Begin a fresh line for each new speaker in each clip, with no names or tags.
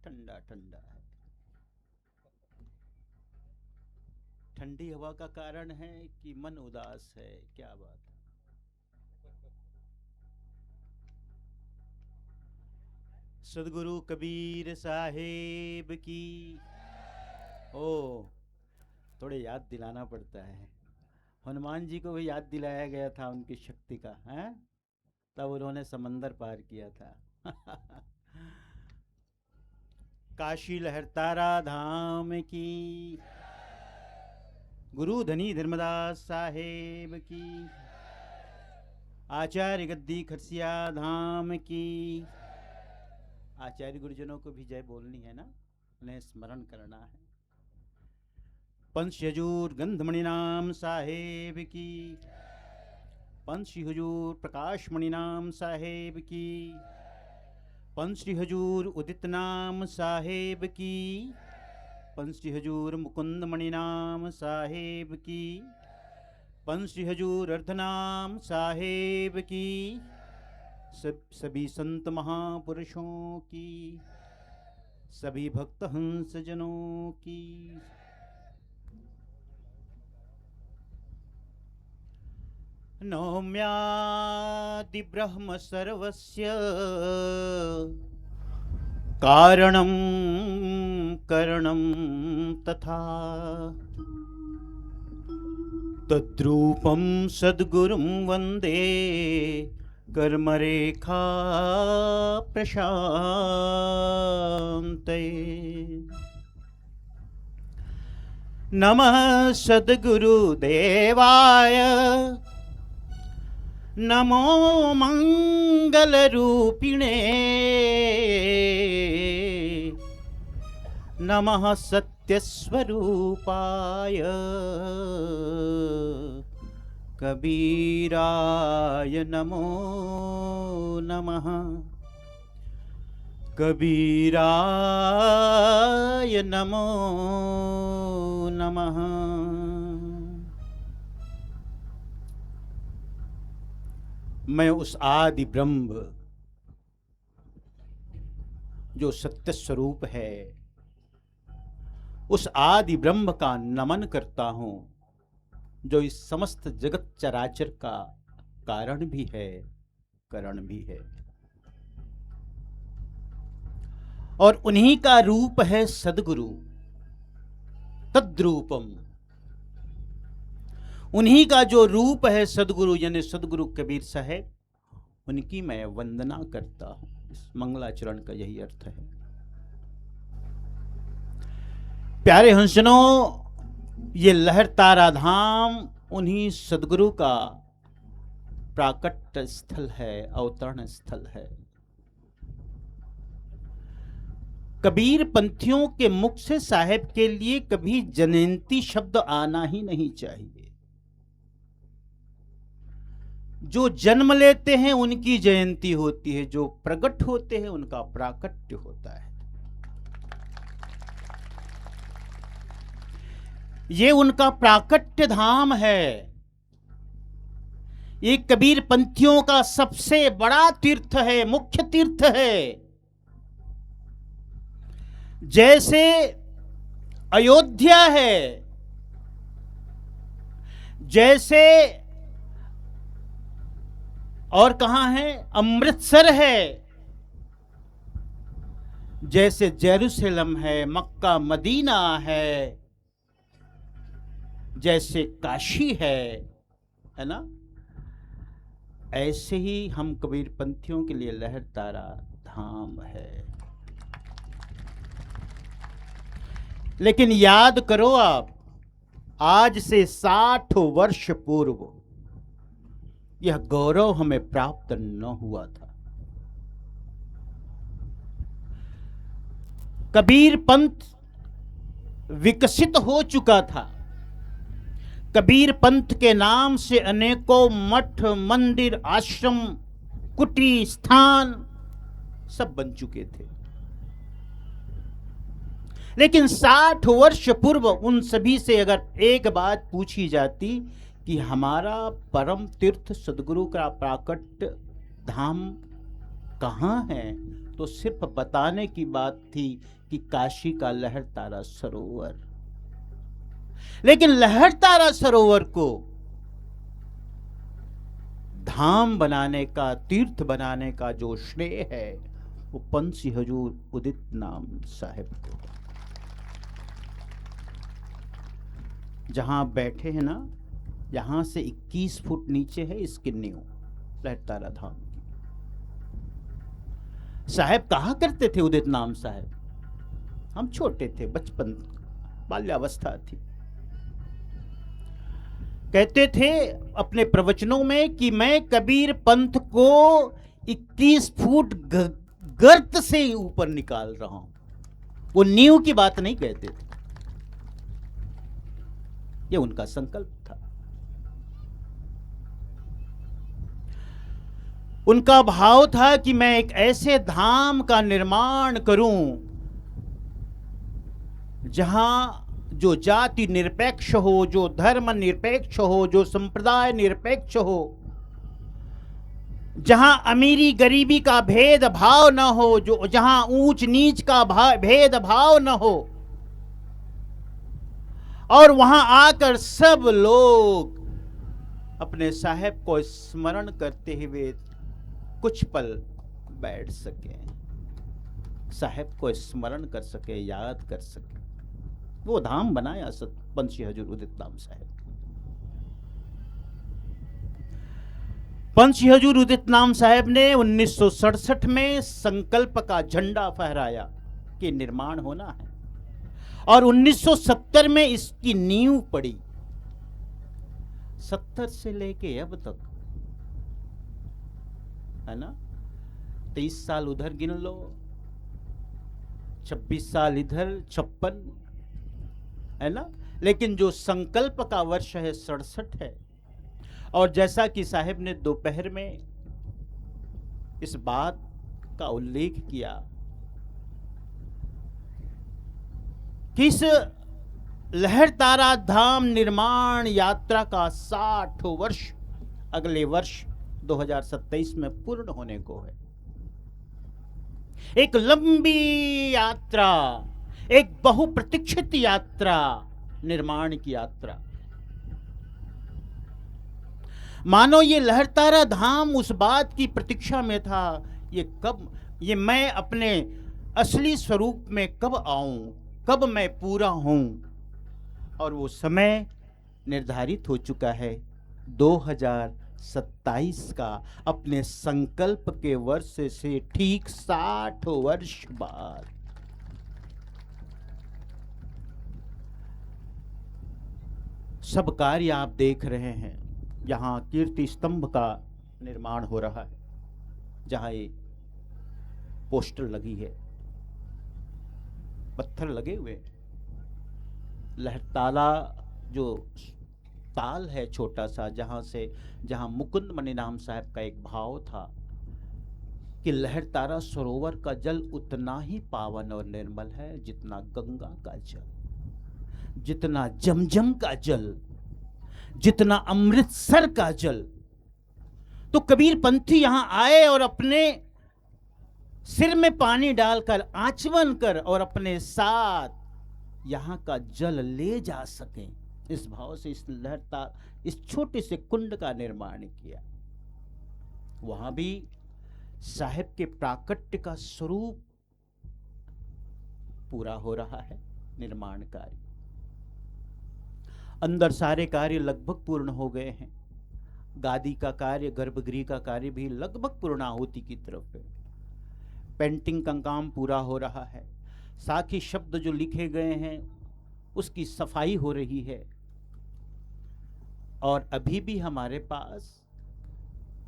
ठंडा ठंडा है। ठंडी हवा का कारण है कि मन उदास है? क्या बात है। सदगुरु कबीर साहेब की। ओ, थोड़े याद दिलाना पड़ता है। हनुमान जी को भी याद दिलाया गया था उनकी शक्ति का, है? तब उन्होंने समंदर पार किया था। काशी लहरतारा धाम की। गुरु धनी धर्मदास साहेब की। आचार्य गद्दी खरसिया धाम की। आचार्य गुरुजनों को भी जय बोलनी है ना, उन्हें स्मरण करना है। पंच हजूर गंधमणि नाम साहेब की। पंच हजूर प्रकाश मणि नाम साहेब की। पंच हजूर उदित नाम साहेब की। पंच हजूर मुकुंद मणि नाम साहेब की। पंच हजूर अर्धनाम साहेब की। सभी संत महापुरुषों की, सभी भक्त हंस जनों की। नौम्यादि ब्रह्म सर्वस्य कारणं करणं तथा तद्रूपं सद्गुरुं वन्दे कर्मरेखा प्रशान्तये। नमः सद्गुरुदेवाय। नमो मंगलरूपिणे। नमः सत्यस्वरूपाय कबीराय नमो नमः। कबीराय नमो नमः। मैं उस आदि ब्रह्म जो सत्य स्वरूप है, उस आदि ब्रह्म का नमन करता हूं, जो इस समस्त जगत चराचर का कारण भी है, करण भी है। और उन्हीं का रूप है सद्गुरु, तद्रूपम। उन्हीं का जो रूप है सद्गुरु, यानी सद्गुरु कबीर साहेब, उनकी मैं वंदना करता हूं। इस मंगलाचरण का यही अर्थ है। प्यारे हंसनों, ये लहरतारा धाम उन्हीं सद्गुरु का प्राकट्य स्थल है, अवतरण स्थल है। कबीर पंथियों के मुख से साहेब के लिए कभी जनयंती शब्द आना ही नहीं चाहिए। जो जन्म लेते हैं उनकी जयंती होती है, जो प्रकट होते हैं उनका प्राकट्य होता है। ये उनका प्राकट्य धाम है। ये कबीर पंथियों का सबसे बड़ा तीर्थ है, मुख्य तीर्थ है। जैसे अयोध्या है, जैसे और कहां है, अमृतसर है, जैसे जेरूसलम है, मक्का मदीना है, जैसे काशी है ना, ऐसे ही हम कबीर पंथियों के लिए लहरतारा धाम है। लेकिन याद करो आप, आज से 60 वर्ष पूर्व यह गौरव हमें प्राप्त न हुआ था। कबीर पंथ विकसित हो चुका था। कबीर पंथ के नाम से अनेकों मठ, मंदिर, आश्रम, कुटी, स्थान सब बन चुके थे। लेकिन 60 वर्ष पूर्व उन सभी से अगर एक बात पूछी जाती कि हमारा परम तीर्थ सद्गुरु का प्राकट्य धाम कहाँ है, तो सिर्फ बताने की बात थी कि काशी का लहरतारा सरोवर, लेकिन लहरतारा सरोवर को धाम बनाने का, तीर्थ बनाने का जो श्रेय है वो पंछी हजूर उदित नाम साहिब को। जहां बैठे हैं ना, यहां से 21 फुट नीचे है इसकी नींव लहरतारा धाम की। साहब कहा करते थे उदित नाम साहब, हम छोटे थे, बचपन बाल्यावस्था थी, कहते थे अपने प्रवचनों में कि मैं कबीर पंथ को 21 फुट गर्त से ऊपर निकाल रहा हूं। वो नींव की बात नहीं कहते थे, ये उनका संकल्प था। उनका भाव था कि मैं एक ऐसे धाम का निर्माण करूं जहां जो जाति निरपेक्ष हो, जो धर्म निरपेक्ष हो, जो संप्रदाय निरपेक्ष हो, जहां अमीरी गरीबी का भेदभाव न हो, जो जहां ऊंच नीच का भेदभाव न हो, और वहां आकर सब लोग अपने साहेब को स्मरण करते हुए कुछ पल बैठ सके, साहेब को स्मरण कर सके, याद कर सके। वो धाम बनाया पंछी हजूर उदित नाम साहेब। पंछी हजूर उदित नाम साहेब ने 1967 में संकल्प का झंडा फहराया कि निर्माण होना है, और 1970 में इसकी नींव पड़ी। 70 से लेके अब तक, है ना, 23 साल उधर गिन लो, 26 साल इधर, 56, है ना, लेकिन जो संकल्प का वर्ष है 67 है। और जैसा कि साहिब ने दोपहर में इस बात का उल्लेख किया कि इस लहरतारा धाम निर्माण यात्रा का 60 वर्ष अगले वर्ष 2027 में पूर्ण होने को है। एक लंबी यात्रा, एक बहुप्रतीक्षित यात्रा, निर्माण की यात्रा। मानो ये लहरतारा धाम उस बात की प्रतीक्षा में था, ये मैं अपने असली स्वरूप में कब आऊं, कब मैं पूरा हूं। और वो समय निर्धारित हो चुका है 2027 का, अपने संकल्प के वर्ष से ठीक 60 वर्ष बाद। सब कार्य आप देख रहे हैं। यहाँ कीर्ति स्तंभ का निर्माण हो रहा है, जहाँ ये पोस्टर लगी है, पत्थर लगे हुए। लहरताला जो ताल है छोटा सा, जहाँ मुकुंद मणि नाम साहब का एक भाव था कि लहरतारा सरोवर का जल उतना ही पावन और निर्मल है जितना गंगा का जल, जितना जमजम का जल, जितना अमृतसर का जल। तो कबीर पंथी यहां आए और अपने सिर में पानी डालकर आचमन कर और अपने साथ यहां का जल ले जा सकें, इस भाव से इस इस छोटे से कुंड का निर्माण किया। वहां भी साहिब के प्राकट्य का स्वरूप पूरा हो रहा है, निर्माण कार्य। अंदर सारे कार्य लगभग पूर्ण हो गए हैं। गादी का कार्य, गर्भगृह का कार्य भी लगभग पूर्णाहुति की तरफ है। पेंटिंग का काम पूरा हो रहा है। साखी शब्द जो लिखे गए हैं उसकी सफाई हो रही है। और अभी भी हमारे पास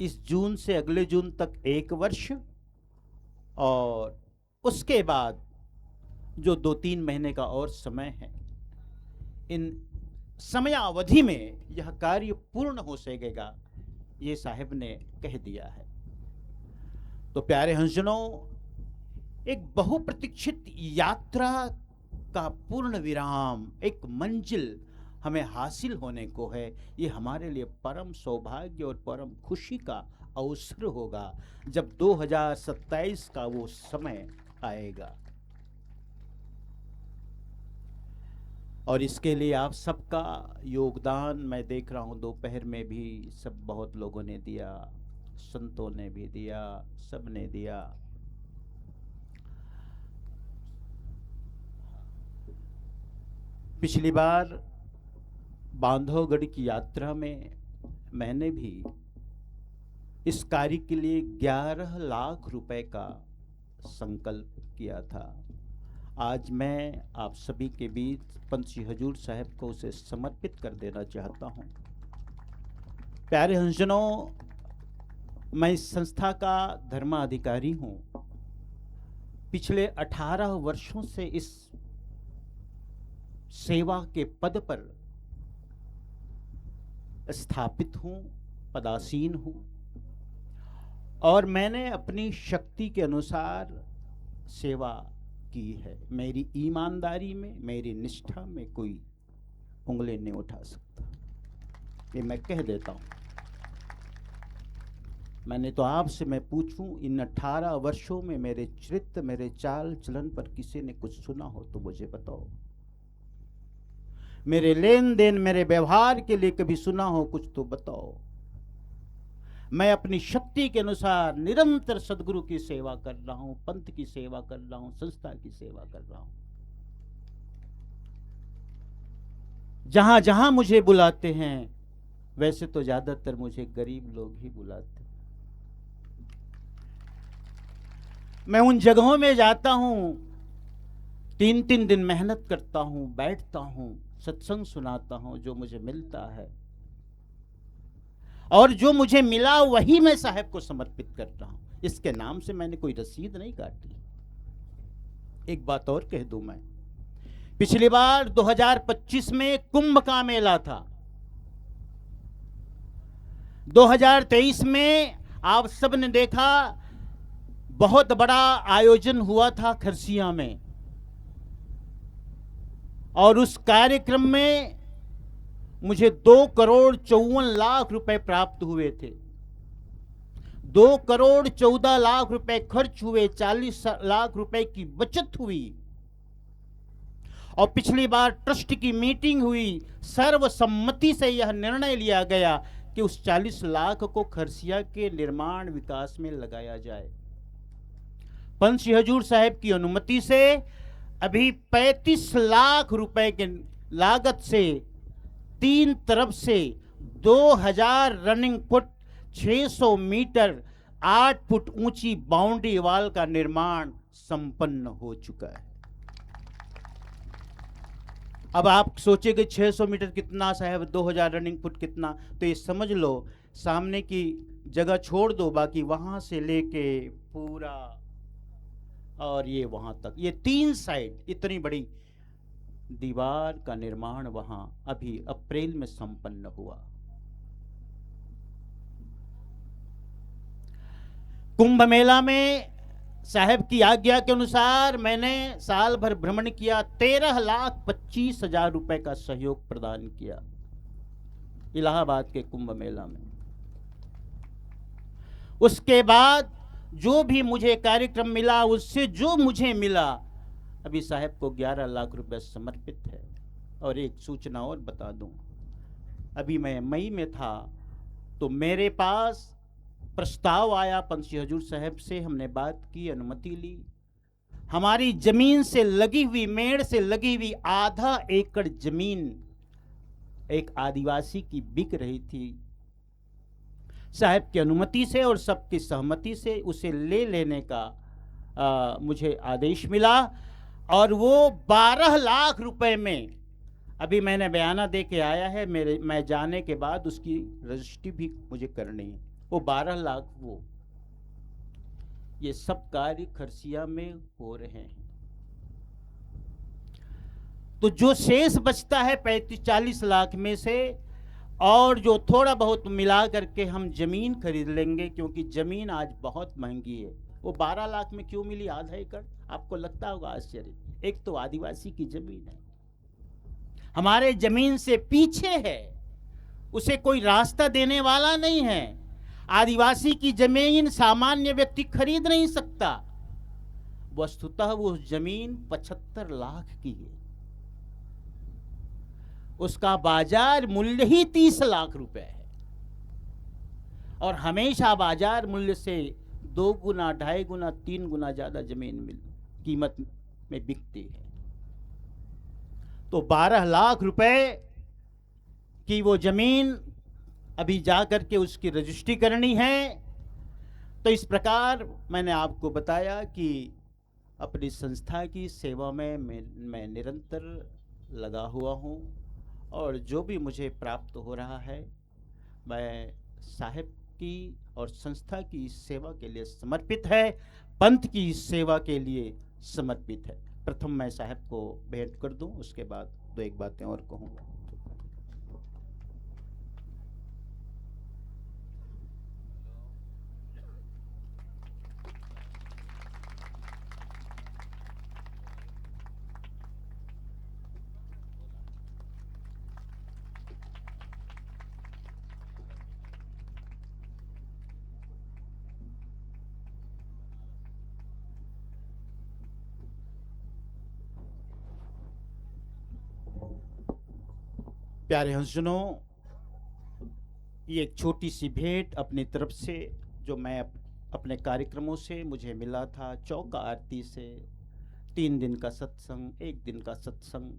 इस जून से अगले जून तक 1 वर्ष, और उसके बाद जो 2-3 महीने का और समय है, इन समयावधि में यह कार्य पूर्ण हो सकेगा, ये साहिब ने कह दिया है। तो प्यारे हंसजनों, एक बहुप्रतीक्षित यात्रा का पूर्ण विराम, एक मंजिल हमें हासिल होने को है। ये हमारे लिए परम सौभाग्य और परम खुशी का अवसर होगा जब 2027 का वो समय आएगा। और इसके लिए आप सबका योगदान मैं देख रहा हूँ, दोपहर में भी सब बहुत लोगों ने दिया, संतों ने भी दिया, सब ने दिया। पिछली बार बांधवगढ़ की यात्रा में मैंने भी इस कार्य के लिए 11 लाख रुपए का संकल्प किया था। आज मैं आप सभी के बीच पंत श्री हजूर साहब को उसे समर्पित कर देना चाहता हूं। प्यारे हंसजनों, मैं इस संस्था का धर्माधिकारी हूं। पिछले 18 वर्षों से इस सेवा के पद पर स्थापित हूं, पदासीन हूं, और मैंने अपनी शक्ति के अनुसार सेवा की है। मेरी ईमानदारी में, मेरी निष्ठा में कोई उंगली नहीं उठा सकता, ये मैं कह देता हूं। मैंने तो आपसे मैं पूछूं, इन 18 वर्षों में मेरे चरित्र, मेरे चाल चलन पर किसी ने कुछ सुना हो तो मुझे बताओ। मेरे लेन देन, मेरे व्यवहार के लिए कभी सुना हो कुछ तो बताओ। मैं अपनी शक्ति के अनुसार निरंतर सदगुरु की सेवा कर रहा हूं, पंथ की सेवा कर रहा हूं, संस्था की सेवा कर रहा हूं। जहां जहां मुझे बुलाते हैं, वैसे तो ज्यादातर मुझे गरीब लोग ही बुलाते हैं। मैं उन जगहों में जाता हूं, 3-3 दिन मेहनत करता हूं, बैठता हूं, सत्संग सुनाता हूं, जो मुझे मिलता है, और जो मुझे मिला वही मैं साहब को समर्पित कर रहा हूं। इसके नाम से मैंने कोई रसीद नहीं काटी। एक बात और कह दूं, मैं पिछली बार 2025 में कुंभ का मेला था। 2023 में आप सब ने देखा, बहुत बड़ा आयोजन हुआ था खरसिया में, और उस कार्यक्रम में मुझे 2,54,00,000 रुपए प्राप्त हुए थे। 2,14,00,000 रुपए खर्च हुए, 40 लाख रुपए की बचत हुई। और पिछली बार ट्रस्ट की मीटिंग हुई, सर्वसम्मति से यह निर्णय लिया गया कि उस 40 लाख को खरसिया के निर्माण विकास में लगाया जाए। पंत श्री हजूर साहब की अनुमति से अभी 35 लाख रुपए के लागत से 3 तरफ से 2000 रनिंग फुट, 600 मीटर, 8 फुट ऊंची बाउंड्री वाल का निर्माण संपन्न हो चुका है। अब आप सोचेंगे 600 मीटर कितना साहब, 2000 रनिंग फुट कितना, तो ये समझ लो सामने की जगह छोड़ दो, बाकी वहां से लेके पूरा और ये वहां तक, ये 3 साइड इतनी बड़ी दीवार का निर्माण वहां अभी अप्रैल में संपन्न हुआ। कुंभ मेला में साहब की आज्ञा के अनुसार मैंने साल भर भ्रमण किया, 13,25,000 रुपए का सहयोग प्रदान किया इलाहाबाद के कुंभ मेला में। उसके बाद जो भी मुझे कार्यक्रम मिला, उससे जो मुझे मिला, अभी साहब को 11 लाख रुपए समर्पित है। और एक सूचना और बता दूं, अभी मैं मई में था तो मेरे पास प्रस्ताव आया पंत श्री हजूर साहब से, हमने बात की, अनुमति ली। हमारी जमीन से लगी हुई, मेड़ से लगी हुई आधा एकड़ जमीन एक आदिवासी की बिक रही थी। साहब की अनुमति से और सबकी सहमति से उसे ले लेने का मुझे आदेश मिला, और वो 12 लाख रुपए में अभी मैंने बयाना दे के आया है। मैं जाने के बाद उसकी रजिस्ट्री भी मुझे करनी है। वो 12 लाख, वो ये सब कार्य खरसिया में हो रहे हैं। तो जो शेष बचता है 35-40 लाख में से, और जो थोड़ा बहुत मिला करके हम जमीन खरीद लेंगे, क्योंकि जमीन आज बहुत महंगी है। वो 12 लाख में क्यों मिली आधा एकड़, आपको लगता होगा आश्चर्य। एक तो आदिवासी की जमीन है, हमारे जमीन से पीछे है, उसे कोई रास्ता देने वाला नहीं है। आदिवासी की जमीन सामान्य व्यक्ति खरीद नहीं सकता। वस्तुतः वो जमीन 75 लाख की है, उसका बाजार मूल्य ही 30 लाख रुपए है, और हमेशा बाजार मूल्य से 2 गुना, 2.5 गुना, 3 गुना ज्यादा जमीन कीमत में बिकती है। तो 12 लाख रुपए की वो जमीन अभी जा करके उसकी रजिस्ट्री करनी है। तो इस प्रकार मैंने आपको बताया कि अपनी संस्था की सेवा में मैं निरंतर लगा हुआ हूँ, और जो भी मुझे प्राप्त हो रहा है मैं साहिब की और संस्था की सेवा के लिए समर्पित है, पंथ की सेवा के लिए समर्पित है। प्रथम मैं साहिब को भेंट कर दूं, उसके बाद 2-1 बातें और कहूँगा। प्यारे हंसजनों, ये एक छोटी सी भेंट अपनी तरफ से जो मैं अपने कार्यक्रमों से मुझे मिला था, चौका आरती से 3 दिन का सत्संग, 1 दिन का सत्संग,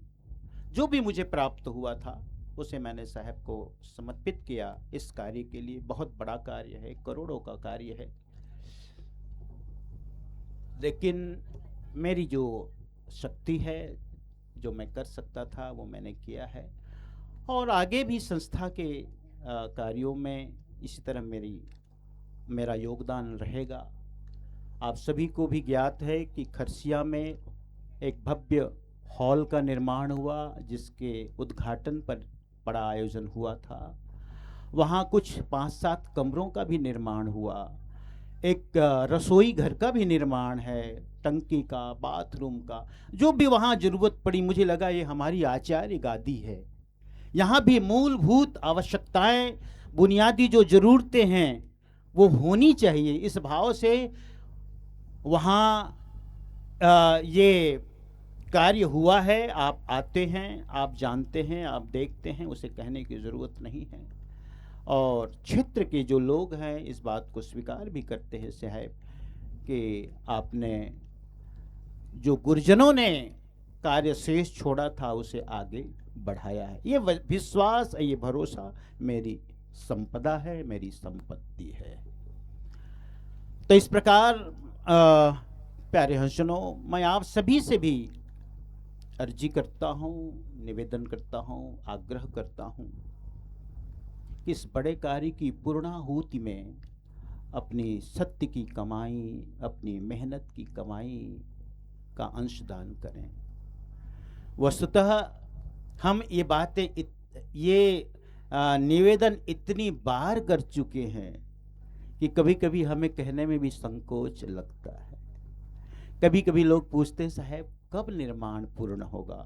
जो भी मुझे प्राप्त हुआ था उसे मैंने साहब को समर्पित किया इस कार्य के लिए। बहुत बड़ा कार्य है, करोड़ों का कार्य है, लेकिन मेरी जो शक्ति है, जो मैं कर सकता था वो मैंने किया है, और आगे भी संस्था के कार्यों में इसी तरह मेरा योगदान रहेगा। आप सभी को भी ज्ञात है कि खरसिया में एक भव्य हॉल का निर्माण हुआ, जिसके उद्घाटन पर बड़ा आयोजन हुआ था। वहाँ कुछ 5-7 कमरों का भी निर्माण हुआ, एक रसोई घर का भी निर्माण है, टंकी का, बाथरूम का, जो भी वहाँ ज़रूरत पड़ी। मुझे लगा ये हमारी आचार्य गादी है, यहाँ भी मूलभूत आवश्यकताएं, बुनियादी जो ज़रूरतें हैं वो होनी चाहिए। इस भाव से वहाँ ये कार्य हुआ है। आप आते हैं, आप जानते हैं, आप देखते हैं, उसे कहने की ज़रूरत नहीं है। और क्षेत्र के जो लोग हैं इस बात को स्वीकार भी करते हैं साहब कि आपने जो गुरुजनों ने कार्य शेष छोड़ा था उसे आगे बढ़ाया है। ये विश्वास, ये भरोसा मेरी संपदा है, मेरी संपत्ति है। तो इस प्रकार प्यारे हंसजनों, मैं आप सभी से भी अर्जी करता हूँ, निवेदन करता हूँ, आग्रह करता हूँ कि इस बड़े कार्य की पूर्णाहुति में अपनी सत्य की कमाई, अपनी मेहनत की कमाई का अंशदान करें। वस्तुतः हम ये बातें ये निवेदन इतनी बार कर चुके हैं कि कभी कभी हमें कहने में भी संकोच लगता है। कभी कभी लोग पूछते हैं साहब कब निर्माण पूर्ण होगा,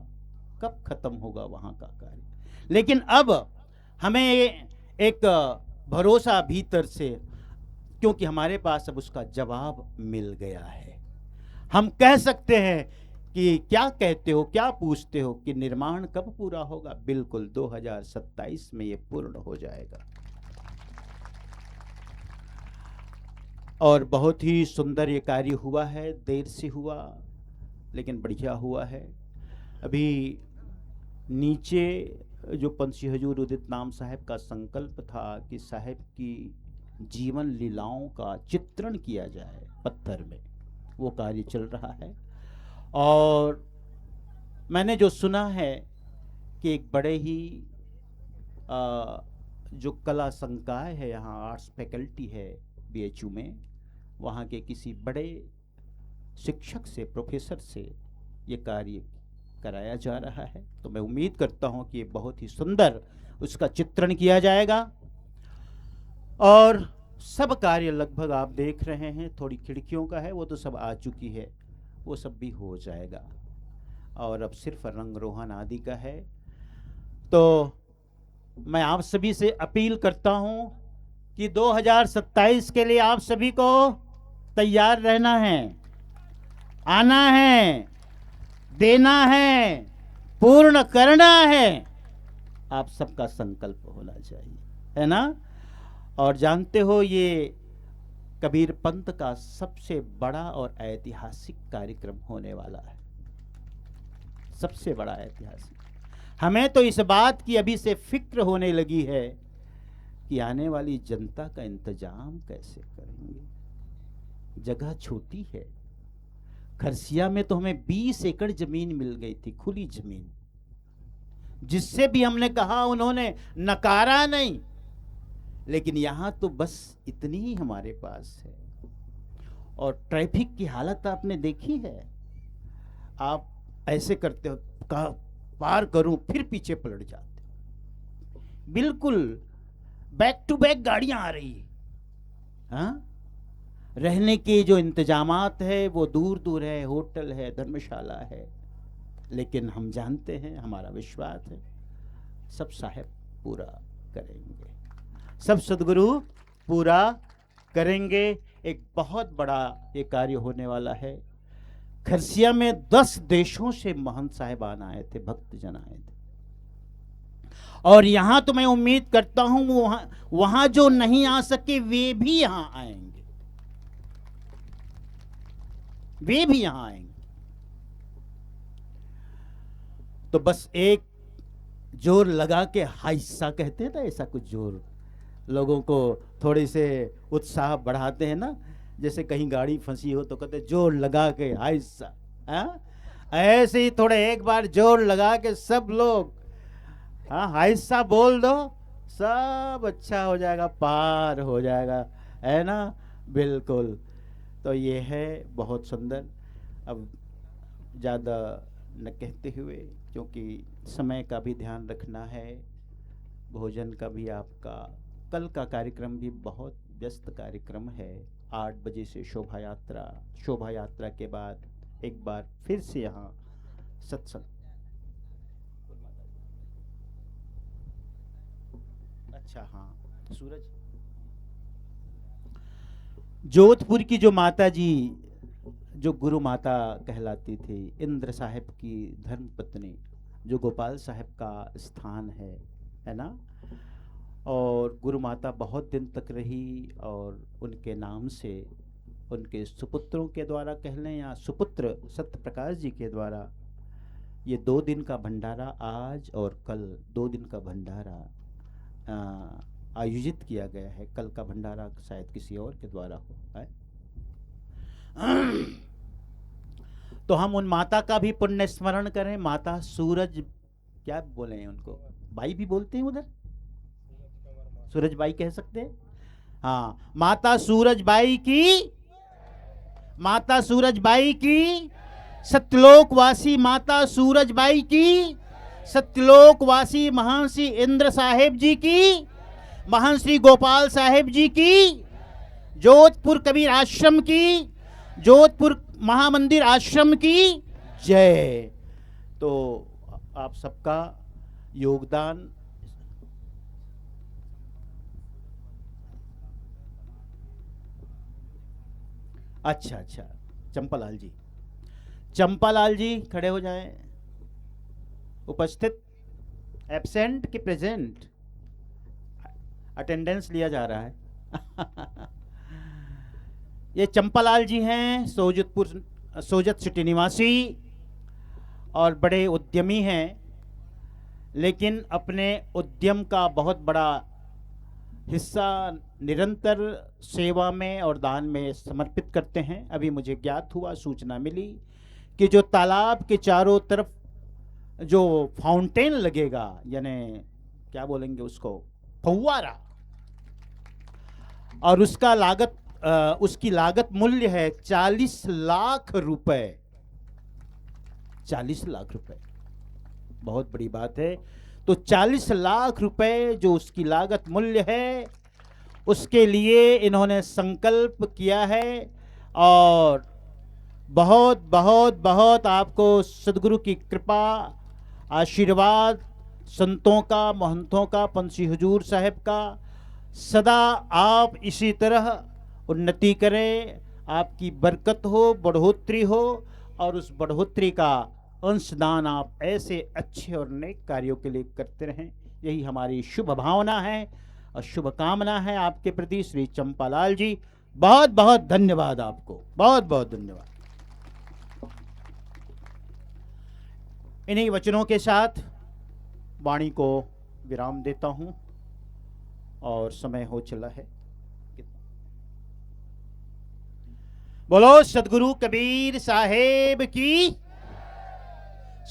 कब खत्म होगा वहाँ का कार्य। लेकिन अब हमें एक भरोसा भीतर से, क्योंकि हमारे पास अब उसका जवाब मिल गया है। हम कह सकते हैं कि क्या कहते हो, क्या पूछते हो कि निर्माण कब पूरा होगा? बिल्कुल 2027 में ये पूर्ण हो जाएगा। और बहुत ही सुंदर ये कार्य हुआ है, देर से हुआ लेकिन बढ़िया हुआ है। अभी नीचे जो पंछी हजूर उदित नाम साहब का संकल्प था कि साहब की जीवन लीलाओं का चित्रण किया जाए पत्थर में, वो कार्य चल रहा है। और मैंने जो सुना है कि एक बड़े ही जो कला संकाय है, यहाँ आर्ट्स फैकल्टी है BHU में, वहाँ के किसी बड़े शिक्षक से, प्रोफेसर से ये कार्य कराया जा रहा है। तो मैं उम्मीद करता हूँ कि ये बहुत ही सुंदर उसका चित्रण किया जाएगा। और सब कार्य लगभग आप देख रहे हैं, थोड़ी खिड़कियों का है वो तो सब आ चुकी है, वो सब भी हो जाएगा। और अब सिर्फ रंग रोहन आदि का है। तो मैं आप सभी से अपील करता हूँ कि 2027 के लिए आप सभी को तैयार रहना है, आना है, देना है, पूर्ण करना है। आप सबका संकल्प होना चाहिए, है ना। और जानते हो ये कबीर पंथ का सबसे बड़ा और ऐतिहासिक कार्यक्रम होने वाला है, सबसे बड़ा ऐतिहासिक। हमें तो इस बात की अभी से फिक्र होने लगी है कि आने वाली जनता का इंतजाम कैसे करेंगे। जगह छोटी है। खरसिया में तो हमें 20 एकड़ जमीन मिल गई थी, खुली जमीन, जिससे भी हमने कहा उन्होंने नकारा नहीं। लेकिन यहां तो बस इतनी ही हमारे पास है। और ट्रैफिक की हालत आपने देखी है। आप ऐसे करते हो, पार करूं, फिर पीछे पलट जाते, बिल्कुल बैक टू बैक गाड़ियां आ रही है। हाँ? रहने के जो इंतजामात है वो दूर दूर है, होटल है, धर्मशाला है। लेकिन हम जानते हैं, हमारा विश्वास है, सब साहेब पूरा करेंगे, सब सद्गुरु पूरा करेंगे। एक बहुत बड़ा ये कार्य होने वाला है। खरसिया में 10 देशों से महंत साहिबान आए थे, भक्तजन आए थे। और यहां तो मैं उम्मीद करता हूं वहां जो नहीं आ सके वे भी यहां आएंगे, वे भी यहां आएंगे। तो बस एक जोर लगा के, हाइसा कहते हैं ना, ऐसा कुछ जोर लोगों को थोड़े से उत्साह बढ़ाते हैं ना। जैसे कहीं गाड़ी फंसी हो तो कहते जोर लगा के हाइसा। ऐसे ही थोड़े एक बार जोर लगा के सब लोग हाइसा बोल दो, सब अच्छा हो जाएगा, पार हो जाएगा, है ना। बिल्कुल। तो ये है बहुत सुंदर। अब ज़्यादा न कहते हुए, क्योंकि समय का भी ध्यान रखना है, भोजन का भी। आपका कल का कार्यक्रम भी बहुत व्यस्त कार्यक्रम है। 8 बजे से शोभा यात्रा, शोभा यात्रा के बाद एक बार फिर से यहाँ सत्संग। अच्छा, हाँ, सूरज। जोधपुर की जो माता जी, जो गुरु माता कहलाती थी, इंद्र साहिब की धर्मपत्नी, जो गोपाल साहिब का स्थान है ना। और गुरु माता बहुत दिन तक रही और उनके नाम से, उनके सुपुत्रों के द्वारा कह लें या सुपुत्र सत्य प्रकाश जी के द्वारा, ये 2 दिन का भंडारा आज और कल 2 दिन का भंडारा आयोजित किया गया है। कल का भंडारा शायद किसी और के द्वारा हो है। तो हम उन माता का भी पुण्य स्मरण करें। माता सूरज, क्या बोले हैं उनको, बाई भी बोलते हैं उधर, सूरज बाई कह सकते हैं। हाँ, माता सूरज बाई की, माता सूरज बाई की, सत्यलोकवासी माता सूरज बाई की, सत्यलोकवासी महान श्री इंद्र साहेब जी की, महान श्री गोपाल साहेब जी की, जोधपुर कबीर आश्रम की, जोधपुर महामंदिर आश्रम की जय। तो आप सबका योगदान। अच्छा अच्छा, चंपालाल जी, चंपालाल जी खड़े हो जाएं। उपस्थित, एब्सेंट कि प्रेजेंट, अटेंडेंस लिया जा रहा है। ये चंपालाल जी हैं, सोजत सिटी निवासी और बड़े उद्यमी हैं। लेकिन अपने उद्यम का बहुत बड़ा हिस्सा निरंतर सेवा में और दान में समर्पित करते हैं। अभी मुझे ज्ञात हुआ, सूचना मिली कि जो तालाब के चारों तरफ जो फाउंटेन लगेगा, यानी क्या बोलेंगे उसको, फव्वारा, और उसका लागत उसकी लागत मूल्य है 40 लाख रुपए। 40 लाख रुपए बहुत बड़ी बात है। तो 40 लाख रुपए जो उसकी लागत मूल्य है, उसके लिए इन्होंने संकल्प किया है। और बहुत बहुत बहुत आपको सद्गुरु की कृपा, आशीर्वाद, संतों का, महंतों का, पंछी हुजूर साहब का सदा आप इसी तरह उन्नति करें, आपकी बरकत हो, बढ़ोतरी हो, और उस बढ़ोतरी का अंशदान आप ऐसे अच्छे और नेक कार्यों के लिए करते रहें। यही हमारी शुभ भावना है और शुभकामना है आपके प्रति। श्री चंपालाल जी, बहुत बहुत धन्यवाद आपको, बहुत बहुत धन्यवाद। इन्हीं वचनों के साथ वाणी को विराम देता हूं और समय हो चला है। बोलो सदगुरु कबीर साहेब की,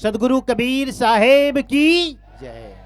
सदगुरु कबीर साहेब की जय।